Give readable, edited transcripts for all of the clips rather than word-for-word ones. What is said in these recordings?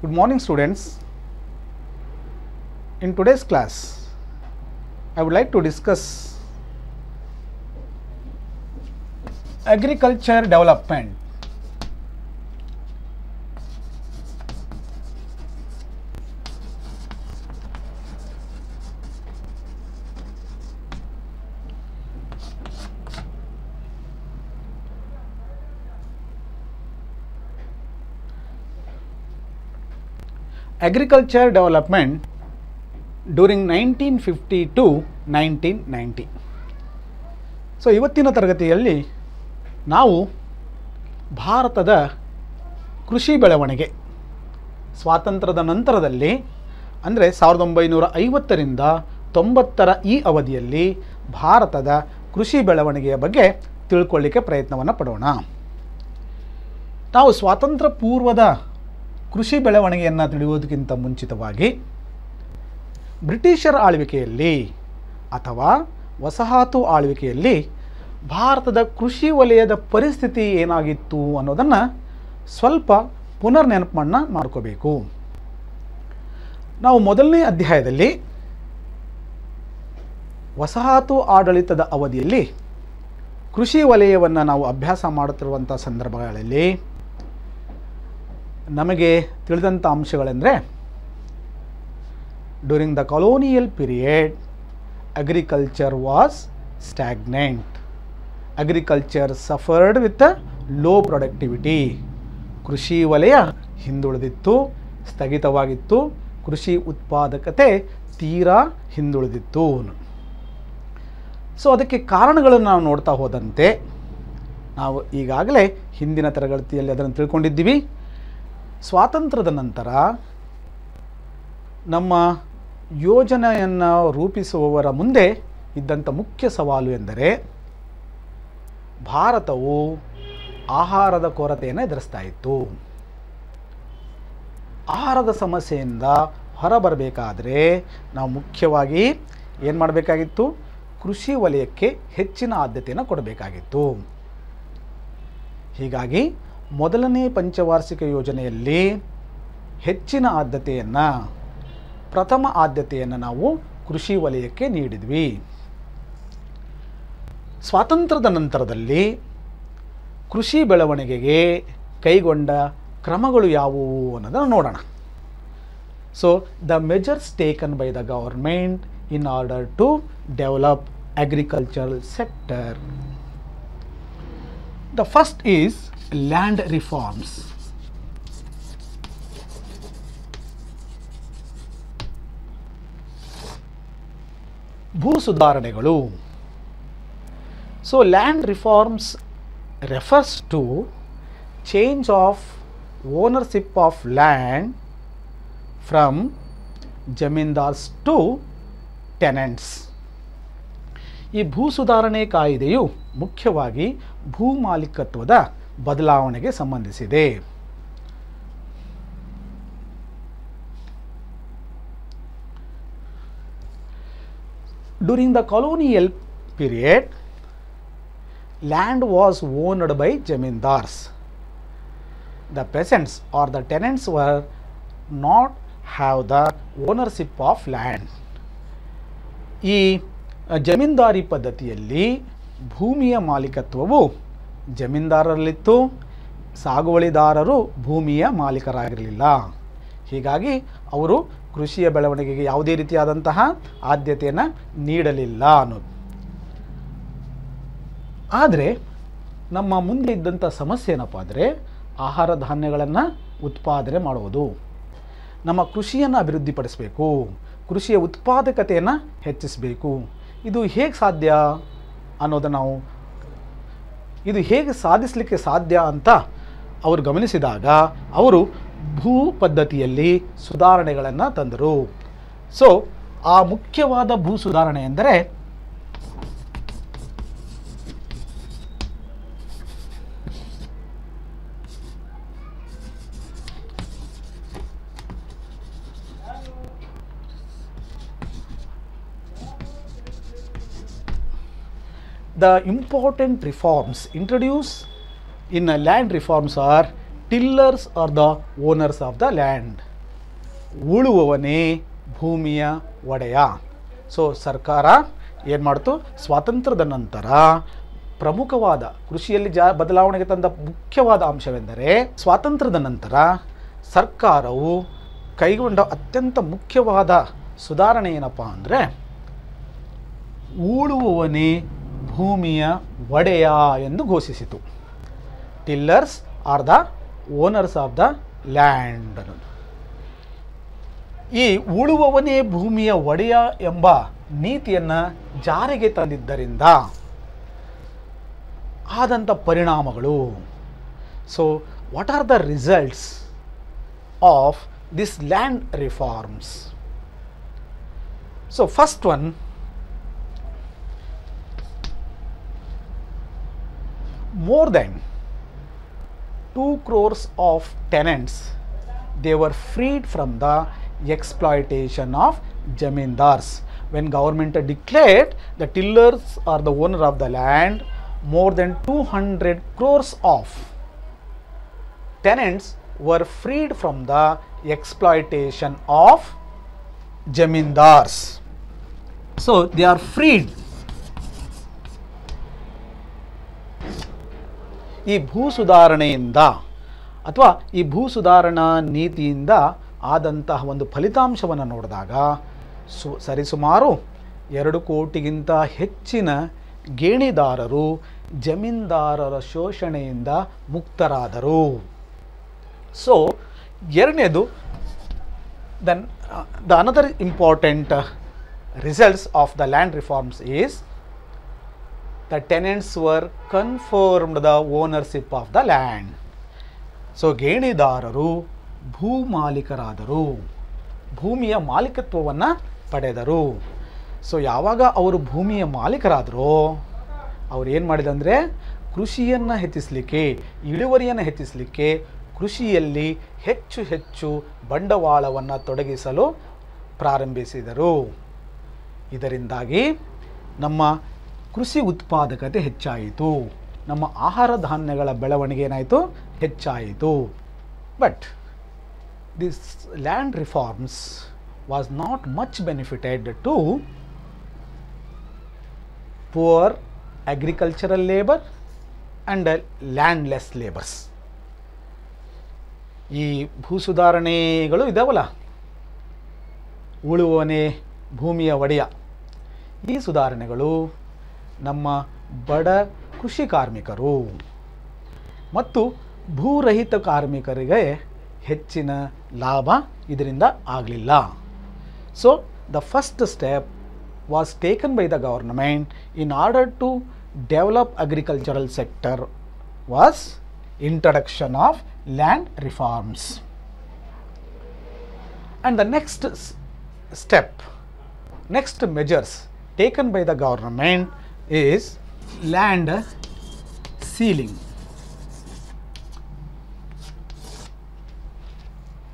Good morning, students. In today's class, I would like to discuss agriculture development. Agriculture development during 1950 to 1990. So ಇವತ್ತಿನ ತರಗತಿಯಲ್ಲಿ ನಾವು ಭಾರತದ ಕೃಷಿ ಬೆಳವಣಿಗೆ ಸ್ವಾತಂತ್ರ್ಯದ ನಂತರದಲ್ಲಿ ಅಂದರೆ 1950ರಿಂದ 90ರ ಈ ಅವಧಿಯಲ್ಲಿ ಭಾರತದ ಕೃಷಿ ಬೆಳವಣಿಗೆಯ ಬಗ್ಗೆ ತಿಳ್ಕೊಳ್ಳಿಕ್ಕೆ ಪ್ರಯತ್ನವನ್ನು ಪಡೋಣ. ನಾವು ಸ್ವಾತಂತ್ರ್ಯ ಪೂರ್ವದ ಕೃಷಿ ಬೆಳವಣಿಗೆಯನ್ನು ತಿಳಿಯುವುದಕ್ಕಿಂತ ಮುಂಚಿತವಾಗಿ ಬ್ರಿಟಿಷರ ಆಳ್ವಿಕೆಯಲ್ಲಿ ಅಥವಾ ವಸಾಹತು ಆಳ್ವಿಕೆಯಲ್ಲಿ ಭಾರತದ ಕೃಷಿ ವಲಯದ ಪರಿಸ್ಥಿತಿ ಏನಾಗಿತ್ತು ಅನ್ನೋದನ್ನು ಸ್ವಲ್ಪ ಪುನರ್ ನೆನಪನ್ನು ಮಾಡ್ಕೋಬೇಕು. ನಾವು ಮೊದಲನೇ ಅಧ್ಯಾಯದಲ್ಲಿ ವಸಾಹತು ಆಡಳಿತದ ಅವಧಿಯಲ್ಲಿ ಕೃಷಿ ವಲಯವನ್ನು ನಾವು ಅಭ್ಯಾಸ ಮಾಡುತ್ತಿರುವಂಥ ಸಂದರ್ಭಗಳಲ್ಲಿ ನಮಗೆ ತಿಳಿದಂಥ ಅಂಶಗಳೆಂದರೆ during the colonial period agriculture was stagnant. Agriculture suffered with a low productivity. ಕೃಷಿ ವಲಯ ಹಿಂದುಳಿದಿತ್ತು, ಸ್ಥಗಿತವಾಗಿತ್ತು, ಕೃಷಿ ಉತ್ಪಾದಕತೆ ತೀರಾ ಹಿಂದುಳಿದಿತ್ತು. ಸೊ ಅದಕ್ಕೆ ಕಾರಣಗಳನ್ನು ನಾವು ನೋಡ್ತಾ ಹೋದಂತೆ ನಾವು ಈಗಾಗಲೇ ಹಿಂದಿನ ತರಗತಿಯಲ್ಲಿ ಅದನ್ನು ತಿಳ್ಕೊಂಡಿದ್ದೀವಿ. ಸ್ವಾತಂತ್ರ್ಯದ ನಂತರ ನಮ್ಮ ಯೋಜನೆಯನ್ನು ರೂಪಿಸುವವರ ಮುಂದೆ ಇದ್ದಂಥ ಮುಖ್ಯ ಸವಾಲು ಎಂದರೆ ಭಾರತವು ಆಹಾರದ ಕೊರತೆಯನ್ನು ಎದುರಿಸ್ತಾ ಇತ್ತು. ಆಹಾರದ ಸಮಸ್ಯೆಯಿಂದ ಹೊರಬರಬೇಕಾದ್ರೆ ನಾವು ಮುಖ್ಯವಾಗಿ ಏನು ಮಾಡಬೇಕಾಗಿತ್ತು? ಕೃಷಿ ವಲಯಕ್ಕೆ ಹೆಚ್ಚಿನ ಆದ್ಯತೆಯನ್ನು ಕೊಡಬೇಕಾಗಿತ್ತು. ಹೀಗಾಗಿ ಮೊದಲನೇ ಪಂಚವಾರ್ಷಿಕ ಯೋಜನೆಯಲ್ಲಿ ಹೆಚ್ಚಿನ ಆದ್ಯತೆಯನ್ನು ಪ್ರಥಮ ಆದ್ಯತೆಯನ್ನು ನಾವು ಕೃಷಿ ವಲಯಕ್ಕೆ ನೀಡಿದ್ವಿ. ಸ್ವಾತಂತ್ರ್ಯದ ನಂತರದಲ್ಲಿ ಕೃಷಿ ಬೆಳವಣಿಗೆಗೆ ಕೈಗೊಂಡ ಕ್ರಮಗಳು ಯಾವುವು ಅನ್ನೋದನ್ನು ನೋಡೋಣ. So the measures taken by the government in order to develop agricultural sector. The first is land reforms. ಭೂ ಸುಧಾರಣೆಗಳು. So land reforms refers to change of ownership of land from zamindars to tenants. ಈ ಭೂ ಸುಧಾರಣೆ ಕಾಯ್ದೆಯು ಮುಖ್ಯವಾಗಿ ಭೂ ಮಾಲೀಕತ್ವದ ಬದಲಾವಣೆಗೆ ಸಂಬಂಧಿಸಿದೆ. During the colonial period, land was owned by zamindars. The peasants or the tenants were not have the ownership of land. ಈ ಜಮೀನ್ದಾರಿ ಪದ್ಧತಿಯಲ್ಲಿ ಭೂಮಿಯ ಮಾಲೀಕತ್ವವು ಜಮೀನ್ದಾರರಲ್ಲಿತ್ತು, ಸಾಗುವಳಿದಾರರು ಭೂಮಿಯ ಮಾಲೀಕರಾಗಿರಲಿಲ್ಲ. ಹೀಗಾಗಿ ಅವರು ಕೃಷಿಯ ಬೆಳವಣಿಗೆಗೆ ಯಾವುದೇ ರೀತಿಯಾದಂತಹ ಆದ್ಯತೆಯನ್ನು ನೀಡಲಿಲ್ಲ ಅನ್ನೋದು. ಆದರೆ ನಮ್ಮ ಮುಂದೆ ಇದ್ದಂಥ ಸಮಸ್ಯೆ ಏನಪ್ಪ ಅಂದರೆ ಆಹಾರ ಧಾನ್ಯಗಳನ್ನು ಉತ್ಪಾದನೆ ಮಾಡುವುದು. ನಮ್ಮ ಕೃಷಿಯನ್ನು ಅಭಿವೃದ್ಧಿಪಡಿಸಬೇಕು, ಕೃಷಿಯ ಉತ್ಪಾದಕತೆಯನ್ನು ಹೆಚ್ಚಿಸಬೇಕು. ಇದು ಹೇಗೆ ಸಾಧ್ಯ ಅನ್ನೋದನ್ನು ಇದು ಹೇಗೆ ಸಾಧಿಸಲಿಕ್ಕೆ ಸಾಧ್ಯ ಅಂತ ಅವರು ಗಮನಿಸಿದಾಗ ಅವರು ಭೂ ಪದ್ಧತಿಯಲ್ಲಿ ಸುಧಾರಣೆಗಳನ್ನು ತಂದರು. ಸೊ ಆ ಮುಖ್ಯವಾದ ಭೂ ಸುಧಾರಣೆ ಎಂದರೆ the important reforms introduced in land reforms are tillers or the owners of the land. ಉಳುವವನೇ ಭೂಮಿಯ ಒಡೆಯ. ಸೊ ಸರ್ಕಾರ ಏನು ಮಾಡ್ತು, ಸ್ವಾತಂತ್ರ್ಯದ ನಂತರ ಪ್ರಮುಖವಾದ ಕೃಷಿಯಲ್ಲಿ ಬದಲಾವಣೆಗೆ ತಂದ ಮುಖ್ಯವಾದ ಅಂಶವೆಂದರೆ ಸ್ವಾತಂತ್ರ್ಯದ ನಂತರ ಸರ್ಕಾರವು ಕೈಗೊಂಡ ಅತ್ಯಂತ ಮುಖ್ಯವಾದ ಸುಧಾರಣೆ ಏನಪ್ಪ ಅಂದರೆ ಉಳುವವನೇ ಭೂಮಿಯ ಒಡೆಯ ಎಂದು ಘೋಷಿಸಿತು. Tillers are the owners of the land. ಈ ಉಳುವವನೇ ಭೂಮಿಯ ಒಡೆಯ ಎಂಬ ನೀತಿಯನ್ನು ಜಾರಿಗೆ ತಂದಿದ್ದರಿಂದ ಆದಂಥ ಪರಿಣಾಮಗಳು. So what are the results of this land reforms? So first one, more than 2 crores of tenants, they were freed from the exploitation of zamindars. When government declared the tillers are the owner of the land, more than 200 crores of tenants were freed from the exploitation of zamindars. So they are freed. ಈ ಭೂ ಸುಧಾರಣೆಯಿಂದ ಅಥವಾ ಈ ಭೂ ಸುಧಾರಣಾ ನೀತಿಯಿಂದ ಆದಂತಹ ಒಂದು ಫಲಿತಾಂಶವನ್ನು ನೋಡಿದಾಗ ಸರಿಸುಮಾರು 2 ಕೋಟಿಗಿಂತ ಹೆಚ್ಚಿನ ಗೇಣಿದಾರರು ಜಮೀನ್ದಾರರ ಶೋಷಣೆಯಿಂದ ಮುಕ್ತರಾದರು. ಸೊ ಎರಡನೇದು, then the another important results of the land reforms is the tenants were confirmed the ownership of the land. So ಗೇಣಿದಾರರು ಭೂ ಮಾಲೀಕರಾದರು, ಭೂಮಿಯ ಮಾಲೀಕತ್ವವನ್ನು ಪಡೆದರು. ಸೊ ಯಾವಾಗ ಅವರು ಭೂಮಿಯ ಮಾಲೀಕರಾದರೋ ಅವ್ರು ಏನು ಮಾಡಿದಂದರೆ ಕೃಷಿಯನ್ನು ಹೆಚ್ಚಿಸಲಿಕ್ಕೆ, ಇಳುವರಿಯನ್ನು ಹೆಚ್ಚಿಸಲಿಕ್ಕೆ ಕೃಷಿಯಲ್ಲಿ ಹೆಚ್ಚು ಹೆಚ್ಚು ಬಂಡವಾಳವನ್ನು ತೊಡಗಿಸಲು ಪ್ರಾರಂಭಿಸಿದರು. ಇದರಿಂದಾಗಿ ನಮ್ಮ ಕೃಷಿ ಉತ್ಪಾದಕತೆ ಹೆಚ್ಚಾಯಿತು, ನಮ್ಮ ಆಹಾರ ಧಾನ್ಯಗಳ ಬೆಳವಣಿಗೆ ಏನಾಯಿತು, ಹೆಚ್ಚಾಯಿತು. But this land reforms was not much benefited to poor agricultural labour and landless labours. ಈ ಭೂ ಸುಧಾರಣೆಗಳು ಇದಾವಲ್ಲ, ಉಳುವವನೇ ಭೂಮಿಯ ಒಡೆಯ, ಈ ಸುಧಾರಣೆಗಳು ನಮ್ಮ ಬಡ ಕೃಷಿ ಕಾರ್ಮಿಕರು ಮತ್ತು ಭೂರಹಿತ ಕಾರ್ಮಿಕರಿಗೆ ಹೆಚ್ಚಿನ ಲಾಭ ಇದರಿಂದ ಆಗಲಿಲ್ಲ. So the first step was taken by the government in order to develop agricultural sector was introduction of land reforms. And the next step, next measures taken by the government is land ceiling.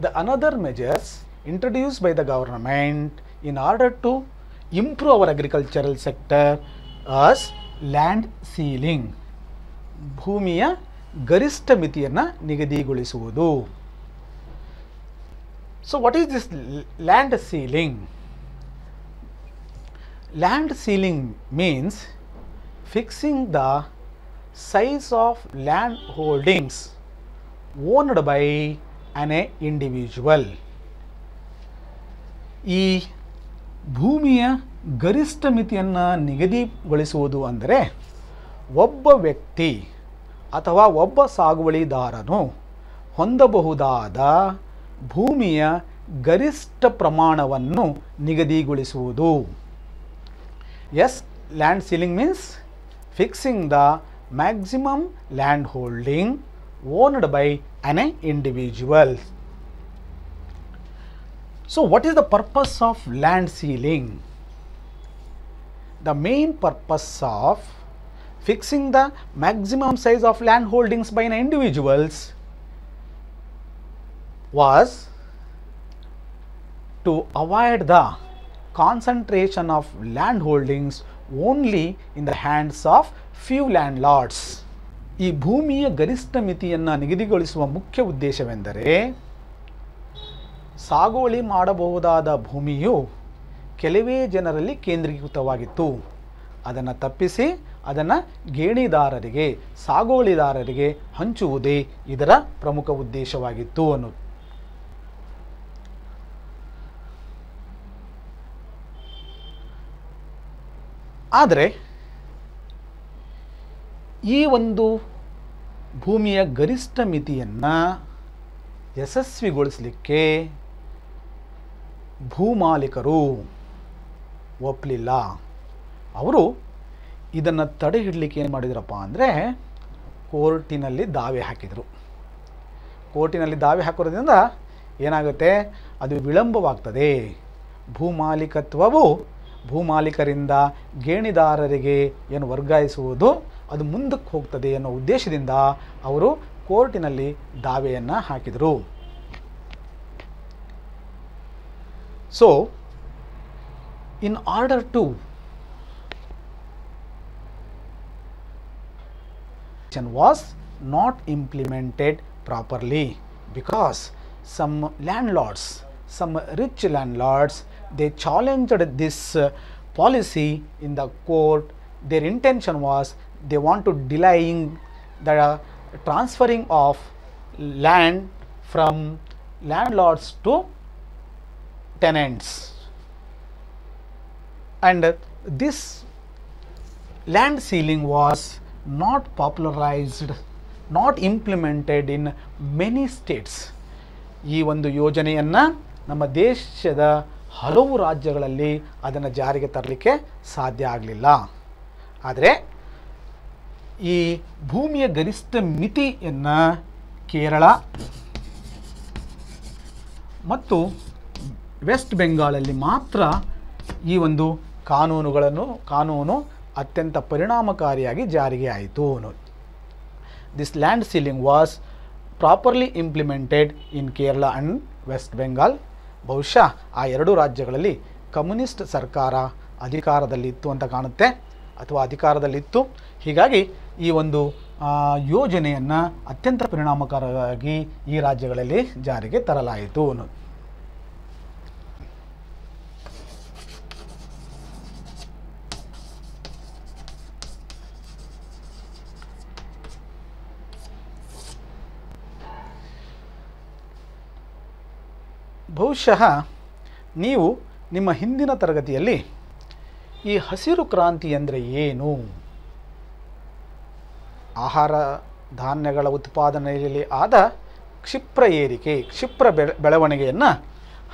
The another measures introduced by the government in order to improve our agricultural sector as land ceiling. ಭೂಮಿಯ ಗರಿಷ್ಠ ಮಿತಿಯನ್ನು ನಿಗದಿಗೊಳಿಸುವುದು. So what is this land ceiling? Land ceiling means fixing the size of land holdings owned by an individual. ಈ ಭೂಮಿಯ ಗರಿಷ್ಠ ಮಿತಿಯನ್ನು ನಿಗದಿಗೊಳಿಸುವುದು ಅಂದರೆ ಒಬ್ಬ ವ್ಯಕ್ತಿ ಅಥವಾ ಒಬ್ಬ ಸಾಗುವಳಿದಾರನು ಹೊಂದಬಹುದಾದ ಭೂಮಿಯ ಗರಿಷ್ಠ ಪ್ರಮಾಣವನ್ನು ನಿಗದಿಗೊಳಿಸುವುದು. Yes, land ceiling means fixing the maximum land holding owned by an individual. So what is the purpose of land ceiling? The main purpose of fixing the maximum size of land holdings by an individuals was to avoid the concentration of land holdings only in the hands of few landlords. ಈ ಭೂಮಿಯ ಗರಿಷ್ಠ ಮಿತಿಯನ್ನು ನಿಗದಿಗೊಳಿಸುವ ಮುಖ್ಯ ಉದ್ದೇಶವೆಂದರೆ ಸಾಗುವಳಿ ಮಾಡಬಹುದಾದ ಭೂಮಿಯು ಕೆಲವೇ ಜನರಲ್ಲಿ ಕೇಂದ್ರೀಕೃತವಾಗಿತ್ತು. ಅದನ್ನು ತಪ್ಪಿಸಿ ಅದನ್ನು ಗೇಣಿದಾರರಿಗೆ, ಸಾಗುವಳಿದಾರರಿಗೆ ಹಂಚುವುದೇ ಇದರ ಪ್ರಮುಖ ಉದ್ದೇಶವಾಗಿತ್ತು ಅನ್ನೋದು. ಆದರೆ ಈ ಒಂದು ಭೂಮಿಯ ಗರಿಷ್ಠ ಮಿತಿಯನ್ನು ಯಶಸ್ವಿಗೊಳಿಸಲಿಕ್ಕೆ ಭೂಮಾಲೀಕರು ಒಪ್ಪಲಿಲ್ಲ. ಅವರು ಇದನ್ನು ತಡೆ ಹಿಡಲಿಕ್ಕೆ ಏನು ಮಾಡಿದ್ರಪ್ಪ ಅಂದರೆ ಕೋರ್ಟಿನಲ್ಲಿ ದಾವೆ ಹಾಕಿದರು. ಕೋರ್ಟಿನಲ್ಲಿ ದಾವೆ ಹಾಕೋದ್ರಿಂದ ಏನಾಗುತ್ತೆ, ಅದು ವಿಳಂಬವಾಗ್ತದೆ. ಭೂಮಾಲೀಕತ್ವವು ಭೂಮಾಲೀಕರಿಂದ ಗೇಣಿದಾರರಿಗೆ ಏನು ವರ್ಗಾಯಿಸುವುದು ಅದು ಮುಂದಕ್ಕೆ ಹೋಗ್ತದೆ ಅನ್ನೋ ಉದ್ದೇಶದಿಂದ ಅವರು ಕೋರ್ಟಿನಲ್ಲಿ ದಾವೆಯನ್ನು ಹಾಕಿದರು. So in order to was not implemented properly because some landlords, some rich landlords, they challenged this policy in the court. Their intention was they want to delaying the transferring of land from landlords to tenants. And this land ceiling was not popularized, not implemented in many states. ಈ ಒಂದು ಯೋಜನೆಯನ್ನು ನಮ್ಮ ದೇಶದ ಹಲವು ರಾಜ್ಯಗಳಲ್ಲಿ ಅದನ್ನು ಜಾರಿಗೆ ತರಲಿಕ್ಕೆ ಸಾಧ್ಯ ಆಗಲಿಲ್ಲ. ಆದರೆ ಈ ಭೂಮಿಯ ಗರಿಷ್ಠ ಮಿತಿಯನ್ನು ಕೇರಳ ಮತ್ತು ವೆಸ್ಟ್ ಬೆಂಗಾಲಲ್ಲಿ ಮಾತ್ರ ಈ ಒಂದು ಕಾನೂನು ಅತ್ಯಂತ ಪರಿಣಾಮಕಾರಿಯಾಗಿ ಜಾರಿಗೆ ಆಯಿತು. This land ceiling was properly implemented in Kerala and West Bengal. ಬಹುಶಃ ಆ ಎರಡೂ ರಾಜ್ಯಗಳಲ್ಲಿ ಕಮ್ಯುನಿಸ್ಟ್ ಸರ್ಕಾರ ಅಧಿಕಾರದಲ್ಲಿತ್ತು ಅಂತ ಕಾಣುತ್ತೆ, ಅಥವಾ ಅಧಿಕಾರದಲ್ಲಿತ್ತು. ಹೀಗಾಗಿ ಈ ಒಂದು ಯೋಜನೆಯನ್ನು ಅತ್ಯಂತ ಪರಿಣಾಮಕಾರಿಯಾಗಿ ಈ ರಾಜ್ಯಗಳಲ್ಲಿ ಜಾರಿಗೆ ತರಲಾಯಿತು ಅನ್ನೋದು. ಬಹುಶಃ ನೀವು ನಿಮ್ಮ ಹಿಂದಿನ ತರಗತಿಯಲ್ಲಿ ಈ ಹಸಿರು ಕ್ರಾಂತಿ ಅಂದರೆ ಏನು, ಆಹಾರ ಧಾನ್ಯಗಳ ಉತ್ಪಾದನೆಯಲ್ಲಿ ಆದ ಕ್ಷಿಪ್ರ ಏರಿಕೆ, ಕ್ಷಿಪ್ರ ಬೆಳವಣಿಗೆಯನ್ನು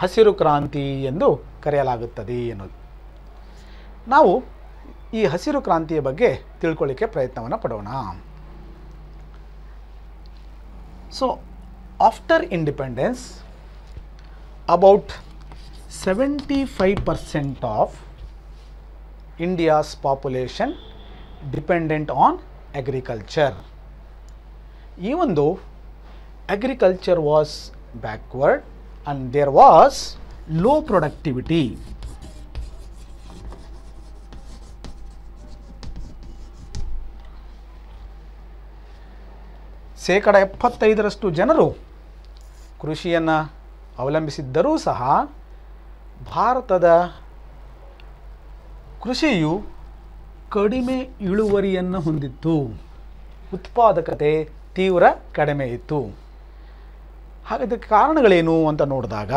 ಹಸಿರು ಕ್ರಾಂತಿ ಎಂದು ಕರೆಯಲಾಗುತ್ತದೆ ಎನ್ನುವುದು. ನಾವು ಈ ಹಸಿರು ಕ್ರಾಂತಿಯ ಬಗ್ಗೆ ತಿಳ್ಕೊಳ್ಳಿಕ್ಕೆ ಪ್ರಯತ್ನವನ್ನು ಪಡೋಣ. So after independence about 75% of India's population dependent on agriculture. Even though agriculture was backward and there was low productivity, ಶೇಕಡ 75% ಜನರು ಕೃಷಿಯನ್ನು ಅವಲಂಬಿಸಿದ್ದರೂ ಸಹ ಭಾರತದ ಕೃಷಿಯು ಕಡಿಮೆ ಇಳುವರಿಯನ್ನು ಹೊಂದಿತ್ತು, ಉತ್ಪಾದಕತೆ ತೀವ್ರ ಕಡಿಮೆ ಇತ್ತು. ಹಾಗಾದರೆ ಕಾರಣಗಳೇನು ಅಂತ ನೋಡಿದಾಗ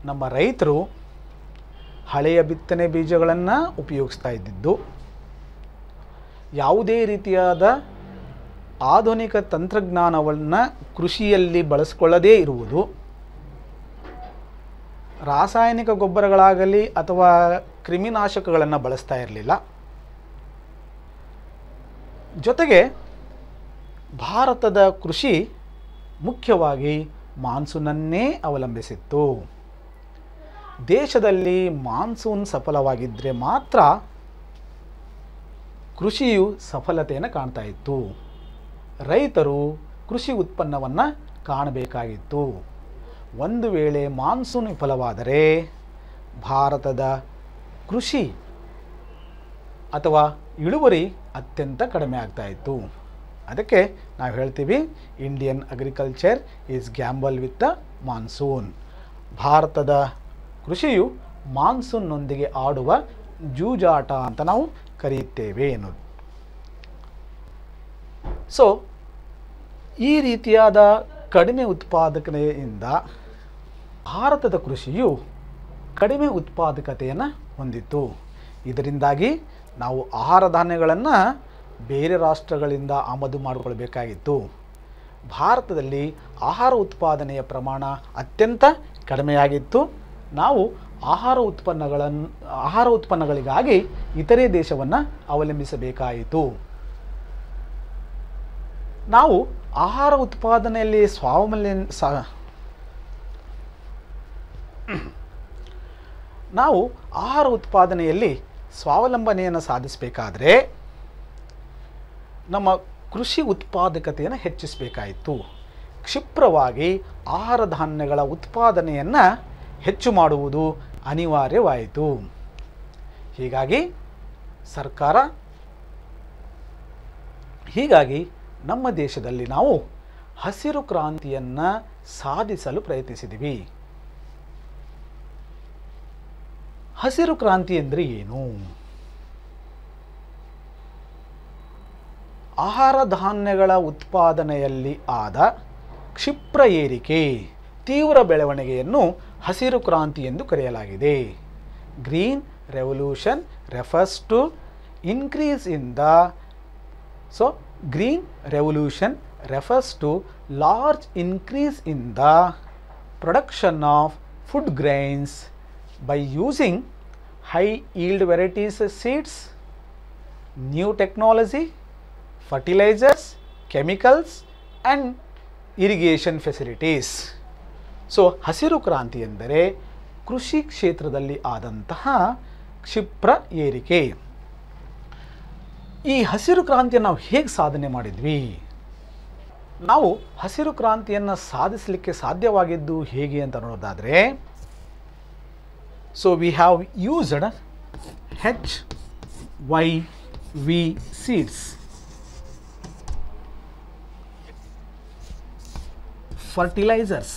ನಮ್ಮ ರೈತರು ಹಳೆಯ ಬಿತ್ತನೆ ಬೀಜಗಳನ್ನು ಉಪಯೋಗಿಸ್ತಾ ಇದ್ದಿದ್ದು, ಯಾವುದೇ ರೀತಿಯಾದ ಆಧುನಿಕ ತಂತ್ರಜ್ಞಾನವನ್ನು ಕೃಷಿಯಲ್ಲಿ ಬಳಸಿಕೊಳ್ಳದೇ ಇರುವುದು, ರಾಸಾಯನಿಕ ಗೊಬ್ಬರಗಳಾಗಲಿ ಅಥವಾ ಕ್ರಿಮಿನಾಶಕಗಳನ್ನು ಬಳಸ್ತಾ ಇರಲಿಲ್ಲ. ಜೊತೆಗೆ ಭಾರತದ ಕೃಷಿ ಮುಖ್ಯವಾಗಿ ಮಾನ್ಸೂನನ್ನೇ ಅವಲಂಬಿಸಿತ್ತು. ದೇಶದಲ್ಲಿ ಮಾನ್ಸೂನ್ ಸಫಲವಾಗಿದ್ದರೆ ಮಾತ್ರ ಕೃಷಿಯು ಸಫಲತೆಯನ್ನು ಕಾಣ್ತಾ ಇತ್ತು. ರೈತರು ಕೃಷಿ ಉತ್ಪನ್ನವನ್ನು ಕಾಣಬೇಕಾಗಿತ್ತು. ಒಂದು ವೇಳೆ ಮಾನ್ಸೂನ್ ವಿಫಲವಾದರೆ ಭಾರತದ ಕೃಷಿ ಅಥವಾ ಇಳುವರಿ ಅತ್ಯಂತ ಕಡಿಮೆ ಆಗ್ತಾ ಇತ್ತು. ಅದಕ್ಕೆ ನಾವು ಹೇಳ್ತೀವಿ Indian agriculture is gamble with the monsoon. ಭಾರತದ ಕೃಷಿಯು ಮಾನ್ಸೂನ್ನೊಂದಿಗೆ ಆಡುವ ಜೂಜಾಟ ಅಂತ ನಾವು ಕರೆಯುತ್ತೇವೆ ಎನ್ನುವುದು. ಸೊ ಈ ರೀತಿಯಾದ ಕಡಿಮೆ ಉತ್ಪಾದಕತೆಯಿಂದ ಭಾರತದ ಕೃಷಿಯು ಕಡಿಮೆ ಉತ್ಪಾದಕತೆಯನ್ನು ಹೊಂದಿತ್ತು. ಇದರಿಂದಾಗಿ ನಾವು ಆಹಾರ ಧಾನ್ಯಗಳನ್ನು ಬೇರೆ ರಾಷ್ಟ್ರಗಳಿಂದ ಆಮದು ಮಾಡಿಕೊಳ್ಬೇಕಾಗಿತ್ತು. ಭಾರತದಲ್ಲಿ ಆಹಾರ ಉತ್ಪಾದನೆಯ ಪ್ರಮಾಣ ಅತ್ಯಂತ ಕಡಿಮೆಯಾಗಿತ್ತು. ನಾವು ಆಹಾರ ಉತ್ಪನ್ನಗಳಿಗಾಗಿ ಇತರೆ ದೇಶವನ್ನು ಅವಲಂಬಿಸಬೇಕಾಯಿತು. ನಾವು ಆಹಾರ ಉತ್ಪಾದನೆಯಲ್ಲಿ ಸ್ವಾವಲಂಬನೆಯನ್ನು ಸಾಧಿಸಬೇಕಾದ್ರೆ ನಮ್ಮ ಕೃಷಿ ಉತ್ಪಾದಕತೆಯನ್ನು ಹೆಚ್ಚಿಸಬೇಕಾಯಿತು. ಕ್ಷಿಪ್ರವಾಗಿ ಆಹಾರ ಧಾನ್ಯಗಳ ಉತ್ಪಾದನೆಯನ್ನು ಹೆಚ್ಚು ಮಾಡುವುದು ಅನಿವಾರ್ಯವಾಯಿತು. ಹೀಗಾಗಿ ನಮ್ಮ ದೇಶದಲ್ಲಿ ನಾವು ಹಸಿರು ಕ್ರಾಂತಿಯನ್ನು ಸಾಧಿಸಲು ಪ್ರಯತ್ನಿಸಿದ್ವಿ. ಹಸಿರು ಕ್ರಾಂತಿ ಅಂದರೆ ಏನು? ಆಹಾರ ಧಾನ್ಯಗಳ ಉತ್ಪಾದನೆಯಲ್ಲಿ ಆದ ಕ್ಷಿಪ್ರ ಏರಿಕೆ, ತೀವ್ರ ಬೆಳವಣಿಗೆಯನ್ನು ಹಸಿರು ಕ್ರಾಂತಿ ಎಂದು ಕರೆಯಲಾಗಿದೆ. Green revolution refers to increase in the Green Revolution refers to large increase in the production of food grains by using high yield varieties seeds, new technology, fertilizers, chemicals and irrigation facilities. So ಹಸಿರು ಕ್ರಾಂತಿ ಎಂದರೆ ಕೃಷಿ ಕ್ಷೇತ್ರದಲ್ಲಿ ಆದಂತಹ ಕ್ಷಿಪ್ರ ಏರಿಕೆ. ಈ ಹಸಿರು ಕ್ರಾಂತಿಯನ್ನು ನಾವು ಹೇಗೆ ಸಾಧನೆ ಮಾಡಿದ್ವಿ? ನಾವು ಹಸಿರು ಕ್ರಾಂತಿಯನ್ನು ಸಾಧಿಸಲಿಕ್ಕೆ ಸಾಧ್ಯವಾಗಿದ್ದು ಹೇಗೆ ಅಂತ ನೋಡೋದಾದರೆ, so we have used HYV seeds, fertilizers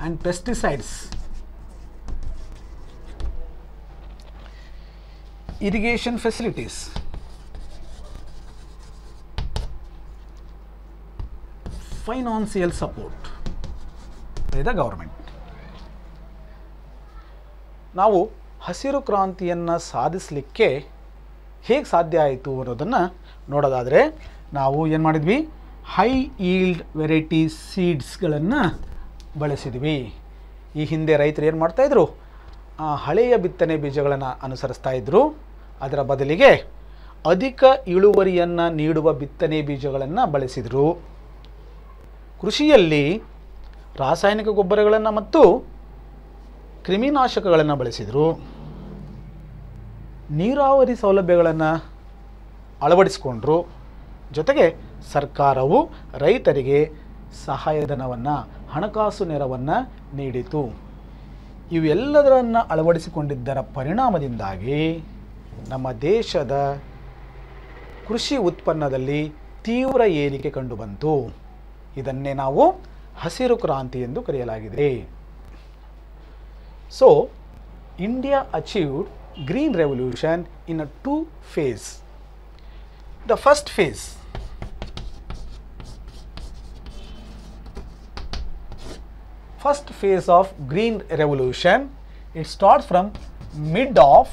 and pesticides, irrigation facilities, financial support by the government. ನಾವು ಹಸಿರು ಕ್ರಾಂತಿಯನ್ನು ಸಾಧಿಸಲಿಕ್ಕೆ ಹೇಗೆ ಸಾಧ್ಯ ಆಯಿತು ಅನ್ನೋದನ್ನು ನೋಡೋದಾದರೆ, ನಾವು ಏನು ಮಾಡಿದ್ವಿ? ಹೈ ಈಲ್ಡ್ ವೆರೈಟಿ ಸೀಡ್ಸ್ಗಳನ್ನು ಬಳಸಿದ್ವಿ. ಈ ಹಿಂದೆ ರೈತರು ಏನು ಮಾಡ್ತಾಯಿದ್ರು? ಹಳೆಯ ಬಿತ್ತನೆ ಬೀಜಗಳನ್ನು ಅನುಸರಿಸ್ತಾ ಇದ್ದರು. ಅದರ ಬದಲಿಗೆ ಅಧಿಕ ಇಳುವರಿಯನ್ನು ನೀಡುವ ಬಿತ್ತನೆ ಬೀಜಗಳನ್ನು ಬಳಸಿದರು. ಕೃಷಿಯಲ್ಲಿ ರಾಸಾಯನಿಕ ಗೊಬ್ಬರಗಳನ್ನು ಮತ್ತು ಕ್ರಿಮಿನಾಶಕಗಳನ್ನು ಬಳಸಿದರು. ನೀರಾವರಿ ಸೌಲಭ್ಯಗಳನ್ನು ಅಳವಡಿಸಿಕೊಂಡ್ರು. ಜೊತೆಗೆ ಸರ್ಕಾರವು ರೈತರಿಗೆ ಸಹಾಯಧನವನ್ನು, ಹಣಕಾಸು ನೆರವನ್ನು ನೀಡಿತು. ಇವೆಲ್ಲದರನ್ನು ಅಳವಡಿಸಿಕೊಂಡಿದ್ದರ ಪರಿಣಾಮದಿಂದಾಗಿ ನಮ್ಮ ದೇಶದ ಕೃಷಿ ಉತ್ಪನ್ನದಲ್ಲಿ ತೀವ್ರ ಏರಿಕೆ ಕಂಡುಬಂತು. ಇದನ್ನೇ ನಾವು ಹಸಿರು ಕ್ರಾಂತಿ ಎಂದು ಕರೆಯಲಾಗಿದೆ. So India achieved green revolution in a 2 phase. The first phase of green revolution, it starts from mid of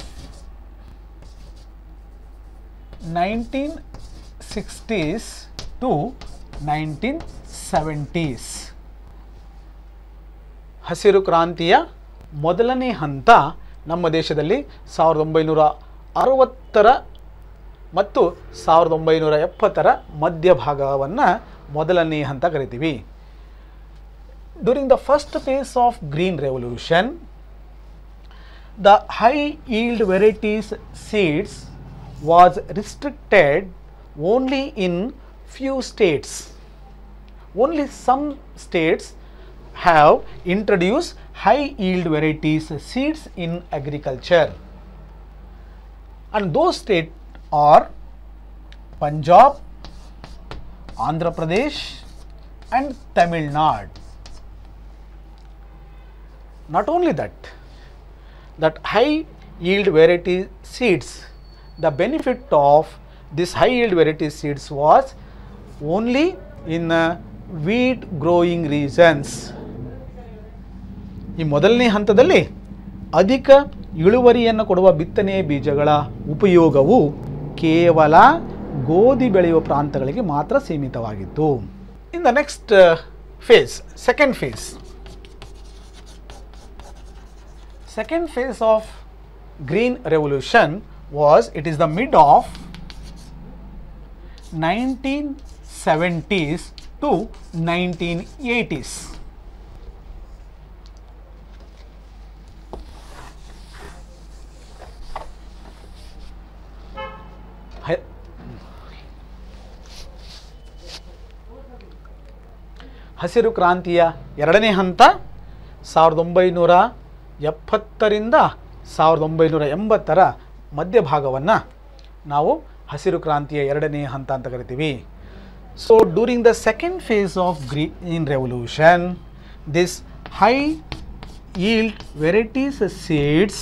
1960s to 1970s. ಹಸಿರು ಕ್ರಾಂತಿಯ ಮೊದಲನೇ ಹಂತ ನಮ್ಮ ದೇಶದಲ್ಲಿ 1960ರ ಮತ್ತು 1970ರ ಮಧ್ಯಭಾಗವನ್ನು ಮೊದಲನೇ ಹಂತ ಕರಿತೀವಿ. During the first phase of green revolution, the high yield varieties seeds was restricted only in few states. Only some states have introduced high yield varieties seeds in agriculture, and those states or Punjab, Andhra Pradesh and Tamil Nadu. Not only that high yield variety seeds, the benefit of this high yield variety seeds was only in wheat growing regions. ಈ ಮೊದಲನೇ ಹಂತದಲ್ಲಿ ಅಧಿಕ ಇಳುವರಿಯನ್ನು ಕೊಡುವ ಬಿತ್ತನೆ ಬೀಜಗಳ ಉಪಯೋಗವು ಕೇವಲ ಗೋಧಿ ಬೆಳೆಯುವ ಪ್ರಾಂತಗಳಿಗೆ ಮಾತ್ರ ಸೀಮಿತವಾಗಿತ್ತು. In the next phase, second phase of green revolution was, it is the mid of 1970s to 1980s. ಹಸಿರು ಕ್ರಾಂತಿಯ ಎರಡನೇ ಹಂತ 1970ರಿಂದ 1980ರ ಮಧ್ಯಭಾಗವನ್ನು ನಾವು ಹಸಿರು ಕ್ರಾಂತಿಯ ಎರಡನೇ ಹಂತ ಅಂತ ಕರಿತೀವಿ. So during the second phase of green revolution, this high yield varieties seeds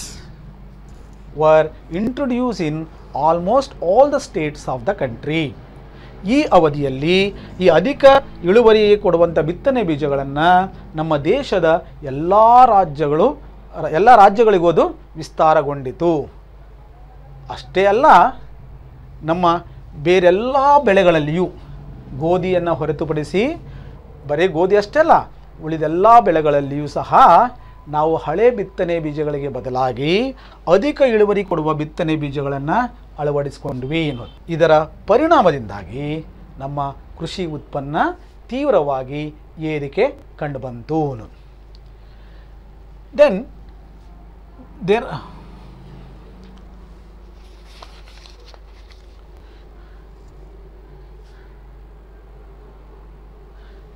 were introduced in almost all the states of the country. ಈ ಅವಧಿಯಲ್ಲಿ ಈ ಅಧಿಕ ಇಳುವರಿ ಕೊಡುವಂಥ ಬಿತ್ತನೆ ಬೀಜಗಳನ್ನು ನಮ್ಮ ದೇಶದ ಎಲ್ಲ ರಾಜ್ಯಗಳಿಗೂ ಅದು ವಿಸ್ತಾರಗೊಂಡಿತು. ಅಷ್ಟೇ ಅಲ್ಲ, ನಮ್ಮ ಬೇರೆಲ್ಲ ಬೆಳೆಗಳಲ್ಲಿಯೂ ಗೋಧಿಯನ್ನು ಹೊರತುಪಡಿಸಿ, ಬರೀ ಗೋಧಿ ಅಷ್ಟೇ ಅಲ್ಲ, ಉಳಿದೆಲ್ಲ ಬೆಳೆಗಳಲ್ಲಿಯೂ ಸಹ ನಾವು ಹಳೆ ಬಿತ್ತನೆ ಬೀಜಗಳಿಗೆ ಬದಲಾಗಿ ಅಧಿಕ ಇಳುವರಿ ಕೊಡುವ ಬಿತ್ತನೆ ಬೀಜಗಳನ್ನು ಅಳವಡಿಸಿಕೊಂಡ್ವಿ ಅನ್ನೋದು. ಇದರ ಪರಿಣಾಮದಿಂದಾಗಿ ನಮ್ಮ ಕೃಷಿ ಉತ್ಪನ್ನ ತೀವ್ರವಾಗಿ ಏರಿಕೆ ಕಂಡುಬಂತು ಅನ್ನೋದು.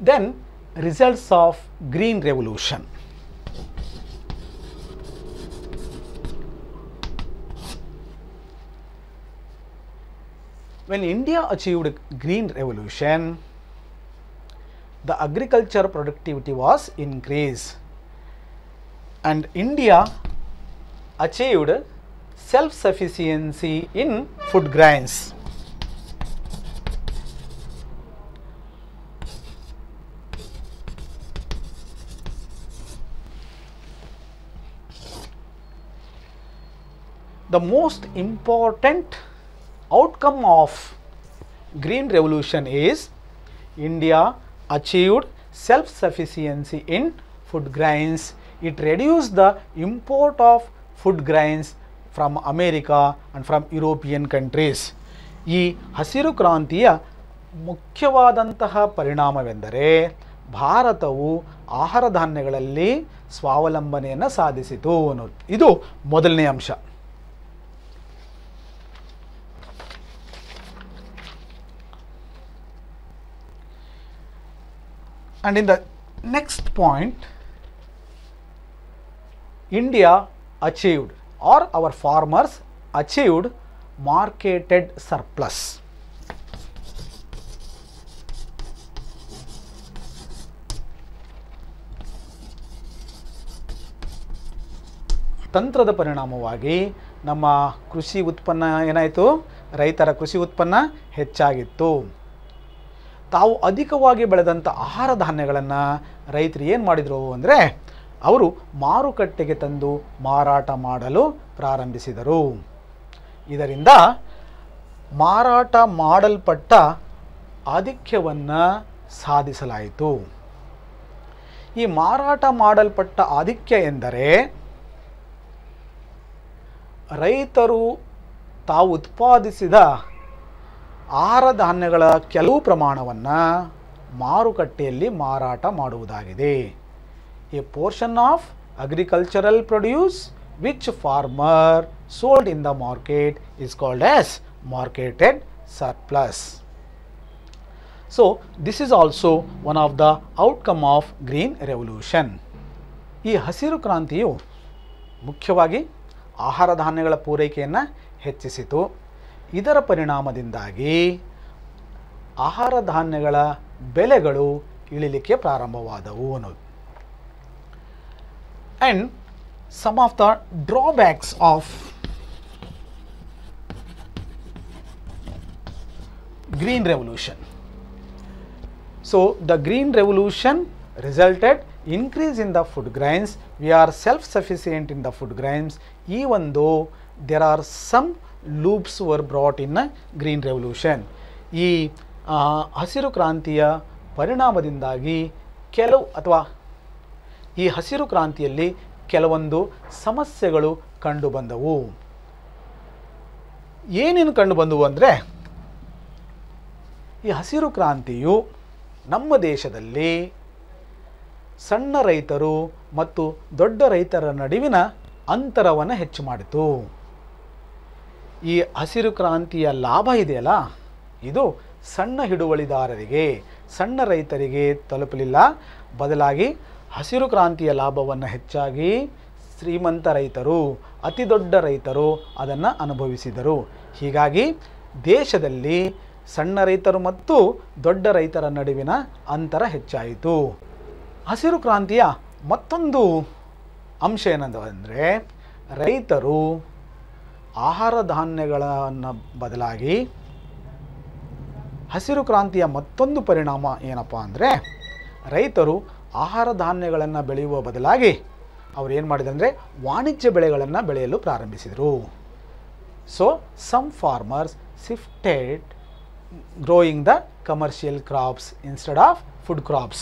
Then results of green revolution. When India achieved green revolution, the agriculture productivity was increased and India achieved self-sufficiency in food grains. The most important outcome of green revolution is India achieved self-sufficiency in food grains. It reduced the import of food grains from America and from European countries. ಈ ಹಸಿರು ಕ್ರಾಂತಿಯ ಮುಖ್ಯವಾದಂತಹ ಪರಿಣಾಮವೆಂದರೆ ಭಾರತವು ಆಹಾರ ಧಾನ್ಯಗಳಲ್ಲಿ ಸ್ವಾವಲಂಬನೆಯನ್ನು ಸಾಧಿಸಿತು ಅನ್ನೋದು. ಇದು ಮೊದಲನೇ ಅಂಶ. And in the next point, India achieved, or our farmers achieved, marketed surplus. ತಂತ್ರದ ಪರಿಣಾಮವಾಗಿ ನಮ್ಮ ಕೃಷಿ ಉತ್ಪನ್ನ ಏನಾಯಿತು? ರೈತರ ಕೃಷಿ ಉತ್ಪನ್ನ ಹೆಚ್ಚಾಗಿತ್ತು. ತಾವು ಅಧಿಕವಾಗಿ ಬೆಳೆದಂಥ ಆಹಾರ ಧಾನ್ಯಗಳನ್ನು ರೈತರು ಏನು ಮಾಡಿದರು ಅಂದರೆ, ಅವರು ಮಾರುಕಟ್ಟೆಗೆ ತಂದು ಮಾರಾಟ ಮಾಡಲು ಪ್ರಾರಂಭಿಸಿದರು. ಇದರಿಂದ ಮಾರಾಟ ಮಾಡಲ್ಪಟ್ಟ ಆಧಿಕ್ಯವನ್ನು ಸಾಧಿಸಲಾಯಿತು. ಈ ಮಾರಾಟ ಮಾಡಲ್ಪಟ್ಟ ಆಧಿಕ್ಯ ಎಂದರೆ, ರೈತರು ತಾವು ಉತ್ಪಾದಿಸಿದ ಆಹಾರ ಧಾನ್ಯಗಳ ಕೆಲವು ಪ್ರಮಾಣವನ್ನು ಮಾರುಕಟ್ಟೆಯಲ್ಲಿ ಮಾರಾಟ ಮಾಡುವುದಾಗಿದೆ. A portion of agricultural produce which farmer sold in the market is called as marketed surplus. So this is also one of the outcome of green revolution. ಈ ಹಸಿರು ಕ್ರಾಂತಿಯು ಮುಖ್ಯವಾಗಿ ಆಹಾರ ಧಾನ್ಯಗಳ ಪೂರೈಕೆಯನ್ನು ಹೆಚ್ಚಿಸಿತು. ಇದರ ಪರಿಣಾಮದಿಂದಾಗಿ ಆಹಾರ ಧಾನ್ಯಗಳ ಬೆಲೆಗಳು ಇಳಿಲಿಕ್ಕೆ ಪ್ರಾರಂಭವಾದವು ಅನ್ನೋದು. And some of the drawbacks of Green Revolution. So the Green Revolution resulted increase in the food grains. We are self-sufficient in the food grains, even though there are some loops were brought in a Green Revolution. ಈ ಹಸಿರು ಕ್ರಾಂತಿಯ ಪರಿಣಾಮದಿಂದಾಗಿ ಕೆಲವು ಅಥವಾ ಈ ಹಸಿರು ಕ್ರಾಂತಿಯಲ್ಲಿ ಕೆಲವೊಂದು ಸಮಸ್ಯೆಗಳು ಕಂಡುಬಂದವು. ಏನೇನು ಕಂಡುಬಂದವು ಅಂದರೆ, ಈ ಹಸಿರು ಕ್ರಾಂತಿಯು ನಮ್ಮ ದೇಶದಲ್ಲಿ ಸಣ್ಣ ರೈತರು ಮತ್ತು ದೊಡ್ಡ ರೈತರ ನಡುವಿನ ಅಂತರವನ್ನು ಹೆಚ್ಚು ಮಾಡಿತು. ಈ ಹಸಿರು ಕ್ರಾಂತಿಯ ಲಾಭ ಇದೆಯಲ್ಲ, ಇದು ಸಣ್ಣ ಹಿಡುವಳಿದಾರರಿಗೆ, ಸಣ್ಣ ರೈತರಿಗೆ ತಲುಪಲಿಲ್ಲ. ಬದಲಾಗಿ ಹಸಿರು ಕ್ರಾಂತಿಯ ಲಾಭವನ್ನು ಹೆಚ್ಚಾಗಿ ಶ್ರೀಮಂತ ರೈತರು, ಅತಿ ದೊಡ್ಡ ರೈತರು ಅದನ್ನು ಅನುಭವಿಸಿದರು. ಹೀಗಾಗಿ ದೇಶದಲ್ಲಿ ಸಣ್ಣ ರೈತರು ಮತ್ತು ದೊಡ್ಡ ರೈತರ ನಡುವಿನ ಅಂತರ ಹೆಚ್ಚಾಯಿತು. ಹಸಿರು ಕ್ರಾಂತಿಯ ಮತ್ತೊಂದು ಅಂಶ ಏನಂದರೆ, ರೈತರು ಆಹಾರ ಧಾನ್ಯಗಳನ್ನು ಬದಲಾಗಿ ಹಸಿರು ಕ್ರಾಂತಿಯ ಮತ್ತೊಂದು ಪರಿಣಾಮ ಏನಪ್ಪ ಅಂದರೆ, ರೈತರು ಆಹಾರ ಧಾನ್ಯಗಳನ್ನು ಬೆಳೆಯುವ ಬದಲಾಗಿ ಅವರು ಏನು ಮಾಡಿದ್ರು ಅಂದರೆ ವಾಣಿಜ್ಯ ಬೆಳೆಗಳನ್ನು ಬೆಳೆಯಲು ಪ್ರಾರಂಭಿಸಿದರು. So some farmers shifted growing the commercial crops instead of food crops.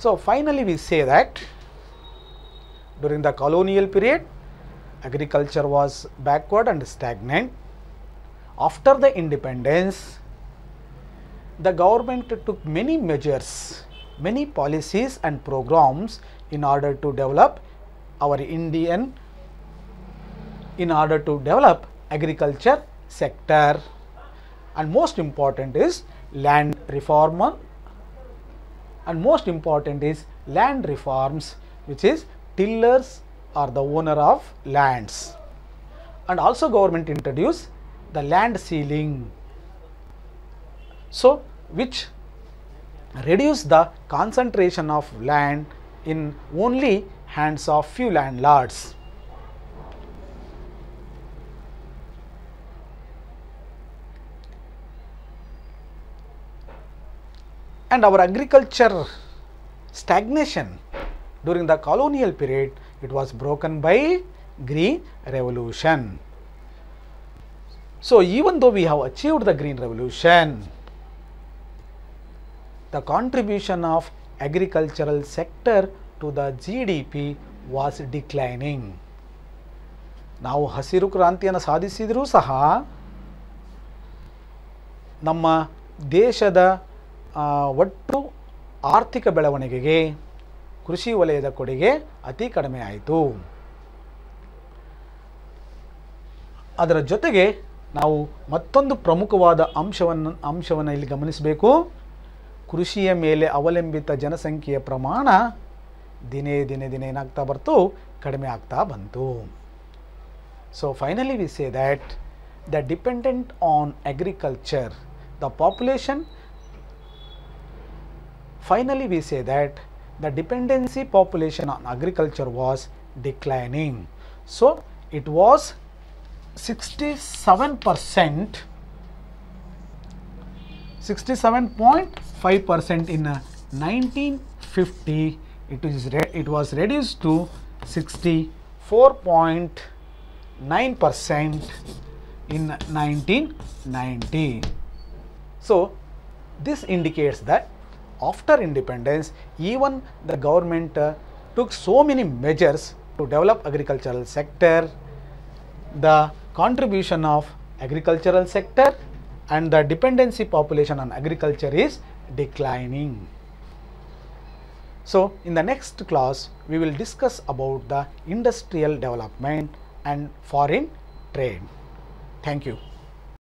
So finally we say that during the colonial period, agriculture was backward and stagnant. After the independence, the government took many measures, many policies and programs in order to develop agriculture sector, and most important is land reforms, which is tillers are the owner of lands. And also government introduced the land ceiling, so which reduced the concentration of land in only hands of few landlords. And our agriculture stagnation during the colonial period, it was broken by Green Revolution. So even though we have achieved the Green Revolution, the contribution of agricultural sector to the GDP was declining. ನಾವು ಹಸಿರು ಕ್ರಾಂತಿಯನ್ನು ಸಾಧಿಸಿದರೂ ಸಹ ನಮ್ಮ ದೇಶದ ಒಟ್ಟು ಆರ್ಥಿಕ ಬೆಳವಣಿಗೆಗೆ ಕೃಷಿ ವಲಯದ ಕೊಡುಗೆ ಅತಿ ಕಡಿಮೆ ಆಯಿತು. ಅದರ ಜೊತೆಗೆ ನಾವು ಮತ್ತೊಂದು ಪ್ರಮುಖವಾದ ಅಂಶವನ್ನು ಇಲ್ಲಿ ಗಮನಿಸಬೇಕು. ಕೃಷಿಯ ಮೇಲೆ ಅವಲಂಬಿತ ಜನಸಂಖ್ಯೆಯ ಪ್ರಮಾಣ ದಿನೇ ಏನಾಗ್ತಾ ಬರ್ತು, ಕಡಿಮೆ ಆಗ್ತಾ ಬಂತು. So finally we say that the dependent on agriculture, the population, finally we say that the dependency population on agriculture was declining. So it was 67.5% in 1950. It was reduced to 64.9% in 1990. So this indicates that after independence, even the government took so many measures to develop agricultural sector. The contribution of agricultural sector and the dependency population on agriculture is declining. So in the next class, we will discuss about the industrial development and foreign trade. Thank you.